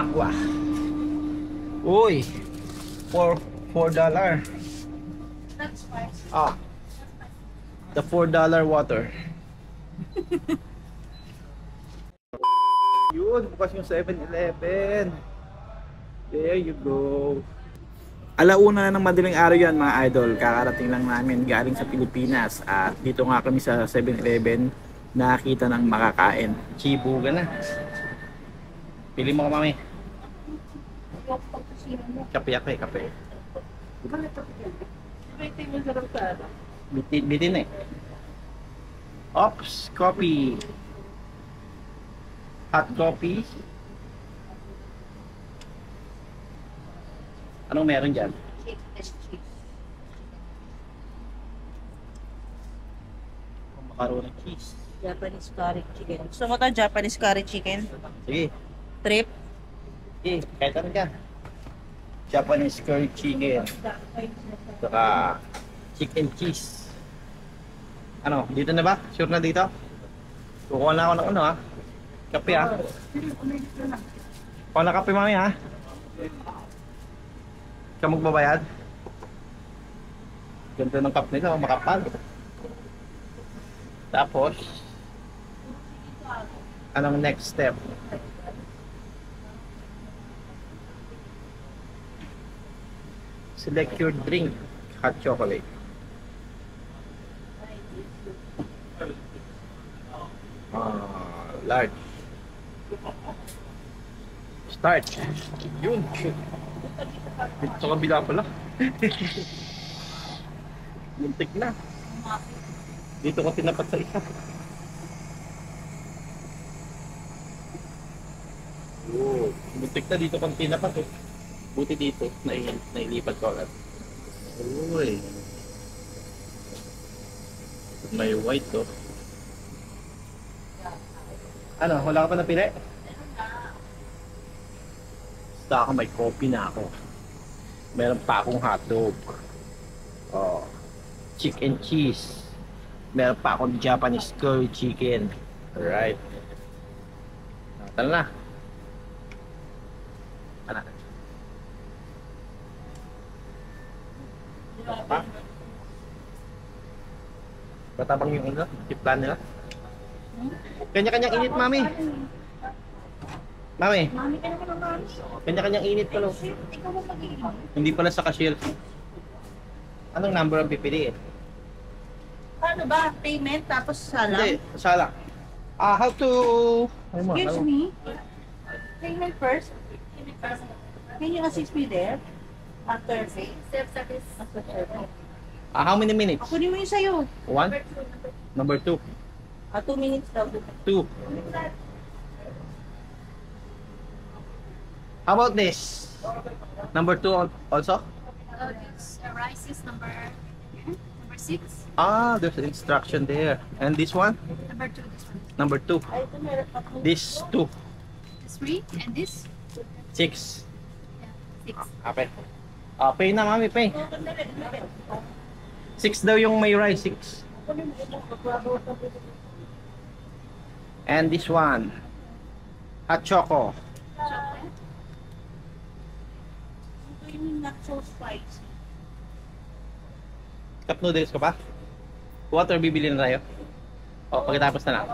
Aqua. Uy, $4. Ah, the $4 water. Yun, bukas yung 7-Eleven. There you go. Alauna na ng madaling araw yan mga idol. Kakarating lang namin galing sa Pilipinas. At dito nga kami sa 7-Eleven nakita ng makakain. Chibuga na. Pili mo ka mami. Kape. Bitin eh. Ops, coffee. Hot coffee. Anong meron dyan? Macaroni cheese. Japanese curry chicken. Gusto mo ito Japanese curry chicken? Sige. Trip? Sige, kahit ano dyan. Japanese curry chicken. Saka chicken cheese. Ano, dito na ba? Sure na dito? Kukuha na ako ng ano ha? Kape ha? Kuha na kape mami ha? Ikaw magbabayad? Ganda ng cup nila, makapal. Tapos, anong next step? Select your drink. Hot chocolate. Large. Start. Yun. Dito sa kabila pala. Muntik na. Dito ko tinapat sa isa. Oh, muntik na dito ko tinapat eh. Buti dito, nailipat ko agad. Uy. May white to. Ano, wala ka pa napili? Basta ako may coffee na ako. Meron pa akong hotdog. Oh, chicken cheese. Meron pa akong Japanese curry chicken. Alright. Tara na. Ano? Pa? Matabang yung ano? Tiplan nila? Kanya-kanyang init, mami. Mami. Kanya-kanyang init pala. Hindi pala sa cashier. Anong number ang pipiliin? Paano ba? Payment tapos salam? Hindi, sala. How to... Excuse me. Payment first. Can you assist me there? After pay? Self-service. After service. How many minutes? Kunin mo yung sa'yo. 1? Number 2. 2 minutes daw. 2. How about this? Number 2 also? This rice is number 6. Ah, there's an instruction there. And this one? Number 2, this one. Number 2. This 2. This 3 and this 6. yeah, 6. Okay. Pay na mami, pay. 6 daw yung may rice, 6. And this one. Hot choco. Chocolate. Not so spicy. Cup noodles ka pa? Water bibili na tayo? O, pagkatapos na lang.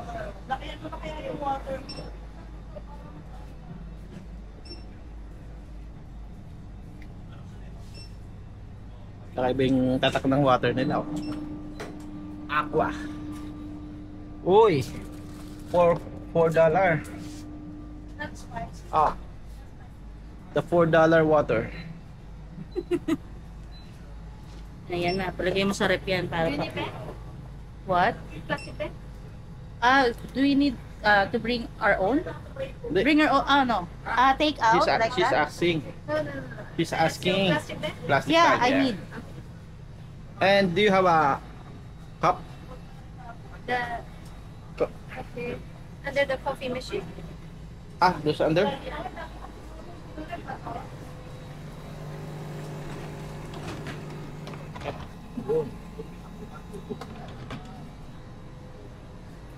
Lakihan mo na kaya yung water. Kakaiba yung tatak ng water nila. Oh. Aqua. Uy! $4. Not spicy. Ah. The $4 water. Ayan na, palagay mo sa rep yan para pa. Unipe? What? Plastipe? Do we need to bring our own? Hindi. Bring our own, no. Take out like She's that? asking. No. She's asking. Plastipe? Plastic Yeah, bag, I need. And do you have a cup? The Cup. okay. Under the coffee machine. There's under?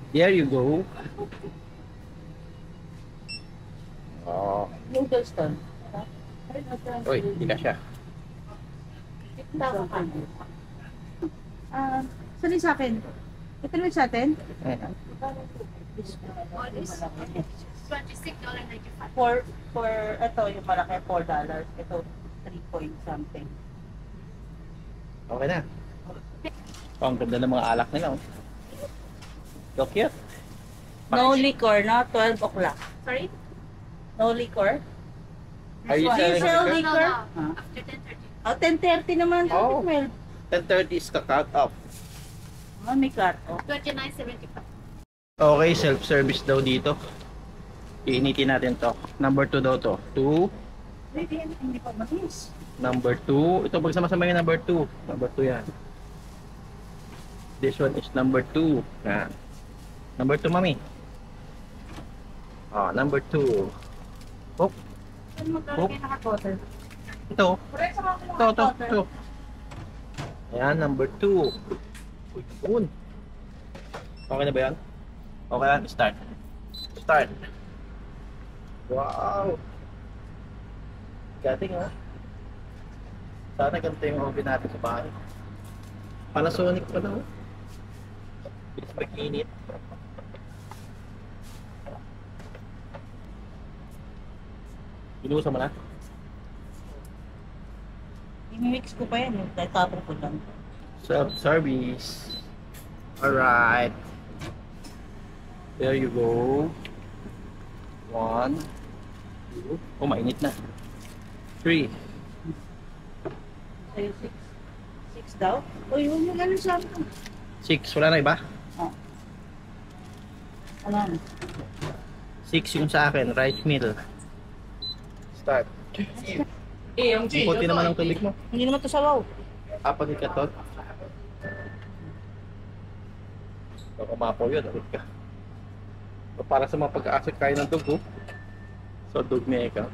There you go. Oh. noodles doon. Uy, hindi ka siya. Saan yung sa akin? Ito naman sa atin? All this $26.95. For ito yung malaki, $4. Ito, 3 point something. Okay na. Oh, ang ganda ng mga alak nila. Oh. So cute. No liquor, no? 12 o'clock. Sorry? No liquor? Are you Do you selling sell liquor? liquor? No. After 10:30. Oh, 10:30 naman. Oh. 12. 10:30 is cut off. Oh, may cut. Oh. $29.75. Okay, self-service daw dito. Iinitin natin to. Number 2 daw to. 2. Hindi pa matis. Number 2. Ito, pagsama-sama yung number 2. Number 2 yan. This one is number 2. Yan. Number 2, mami. Oh, number 2. Oh, Ano magkano kayo naka-quarter? ito. Correct sa mga Ito. Ayan, number 2. Uy, yun. Okay na ba yan? Okay lang, start. Start. Wow! Gating, oh. Sana ganito yung oven natin sa bahay. Panasonic pa na, oh. Bilis mag-init. Binuhusan mo na? I-mix ko pa yan. Dahil tapon ko lang. Self-service. Alright. There you go. 1, 2. Oh, mainit na. 3. Sa'yo 6. 6 daw? O yun yung ano sa akin. 6. Wala na iba? Oh. Ano? 6 yung sa akin. Rice meal. Start. Ang puti naman ang tubig mo. Hindi naman to sabaw. Apat ka to. Baka mapaw yun. Ulit ka. So, para sa mga pag-aasik kayo ng dugo. So, dug niya ikaw.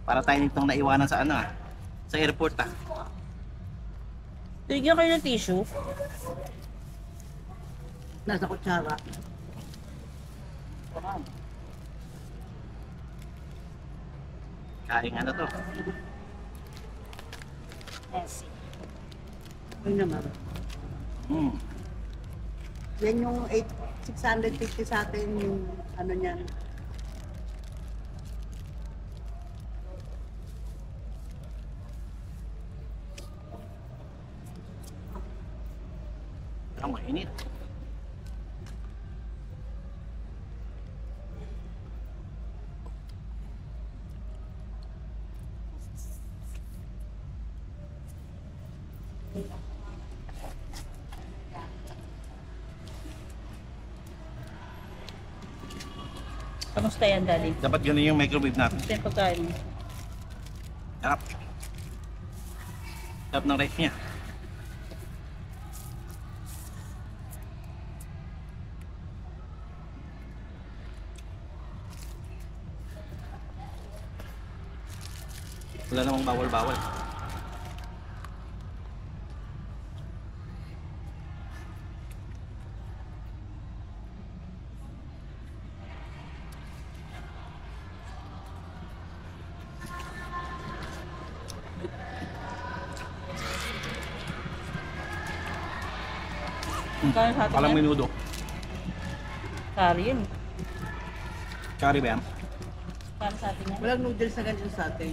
Para tayo nitong naiwanan sa ano sa airport Bigyan kayo ng tissue. Nasa kutsara. Kain ano to. Yes. Yun naman. Hmm. Yan yung 650 sa atin yung ano niyan. Ang mainit. Kamusta yan, Daddy? Dapat ganun yung microwave natin. Gusto yung pagkain mo? Sarap. Sarap ng rice niya. Wala namang bawal-bawal. Kaya sa atin Palang yan? menudo. Curry yun. Curry ba yan? Para sa atin yan? Walang noodles na ganito sa atin.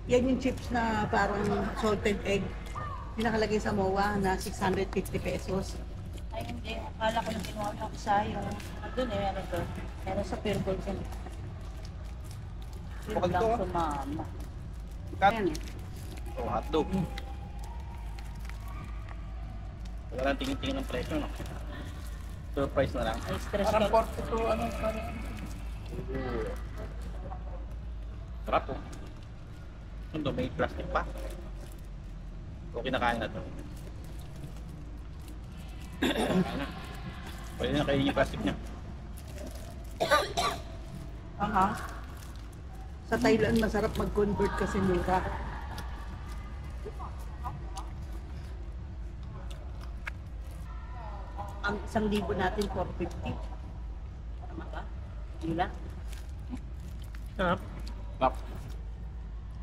Yan yung chips na parang salted egg. Yung nakalagay sa MOA na 650 pesos. Ay, hindi. Akala ko na kinuha ng isa yung... Doon eh, meron to. Meron sa Pure Gold yan. Yun Bukal lang to, ah. sumama. Ayan eh. Oh, hotdog. Wala lang tingin-tingin ng presyo, no? Surprise na lang. Ay, stress Parang ka. 42, ano, parang... Sarap, oh. Ano, may plastic pa. Okay na kain na to. Kain na. Pwede na kainin yung plastic niya. Aha. Sa Thailand masarap mag-convert kasi mura. Ang 1,000 natin, 450. Tama ba? Hindi lang. Sarap. Sarap.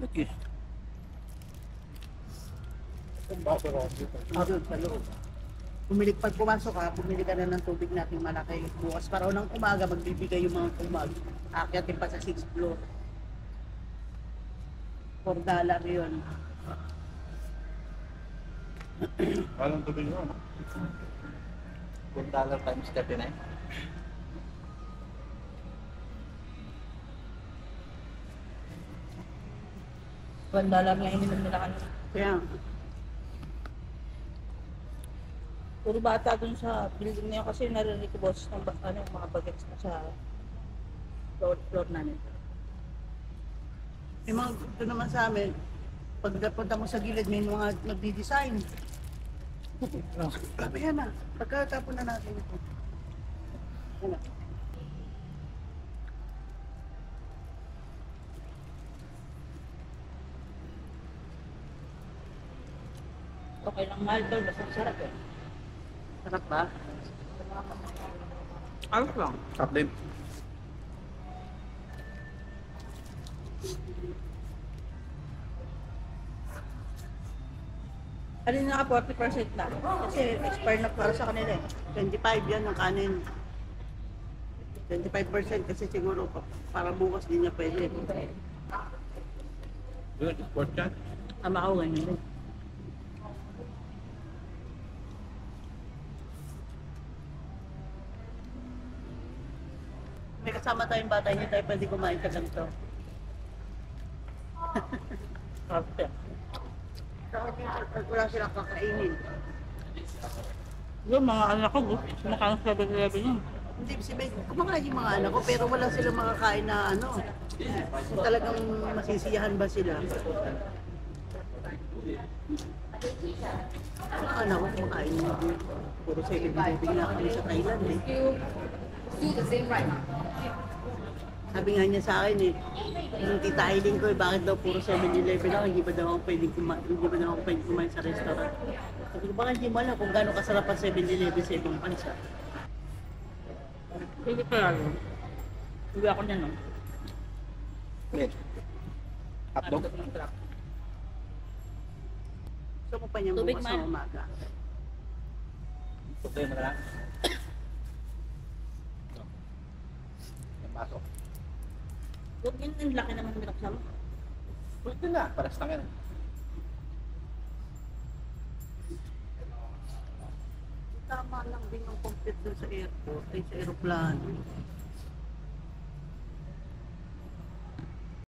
Lagi. Doon sa loob. Pag pumasok ka, bumili ka na ng tubig natin malaki. Bukas pa raw ng umaga, magbibigay yung mga tumag. Akyatin pa sa 6th floor. $4 yun. Walang tubig mo. $1 times 39. $1 nga ininom nila kanina. Kaya, Puro bata dun sa building na yun kasi narinig ko boss ng mga bagets na sa floor namin. yung mga ito naman sa amin, pag napunta mo sa gilid, may mga nagdi-design. Sabi yan na, pagkatapon na natin ito. Yan na. Okay lang mahal to, basta sarap eh. Sarap ba? Ayos lang. Sarap din. Alin naka 40% na? Kasi expired na para sa kanila eh. 25 yan ang kanin. 25% kasi siguro para bukas din niya pwede. Good. Sport yan. Tama ako ganyan. May kasama tayong bata, hindi tayo pwede kumain ka lang to. After. Wala silang kakainin. Yung mga anak ko, kumakain sa 7-Eleven yun. Hindi, kumakain yung mga anak ko, pero wala silang makakain na ano. Kung talagang masisiyahan ba sila? Mga anak ko kumakain mo. Puro 7-Eleven na kami sa Thailand eh. Do the same right now. Sabi nga niya sa akin eh, yung tita Aileen ko eh, bakit daw puro 7-Eleven ako, hindi ba daw ako pwedeng kumain sa restaurant? Sabi ko, baka hindi mo alam kung gaano kasarap ang 7-Eleven sa ibang bansa. Hindi pa lang. Uwi ako niya no. Wait. Hotdog? Gusto mo pa niya Tubig bukas man. sa umaga. Putoy mo na lang. Yung baso. Huwag yun, ang laki naman binaksan mo. Pwede na. Paras lang yan. Tama lang din ang complete dun sa airport, ay sa aeroplano.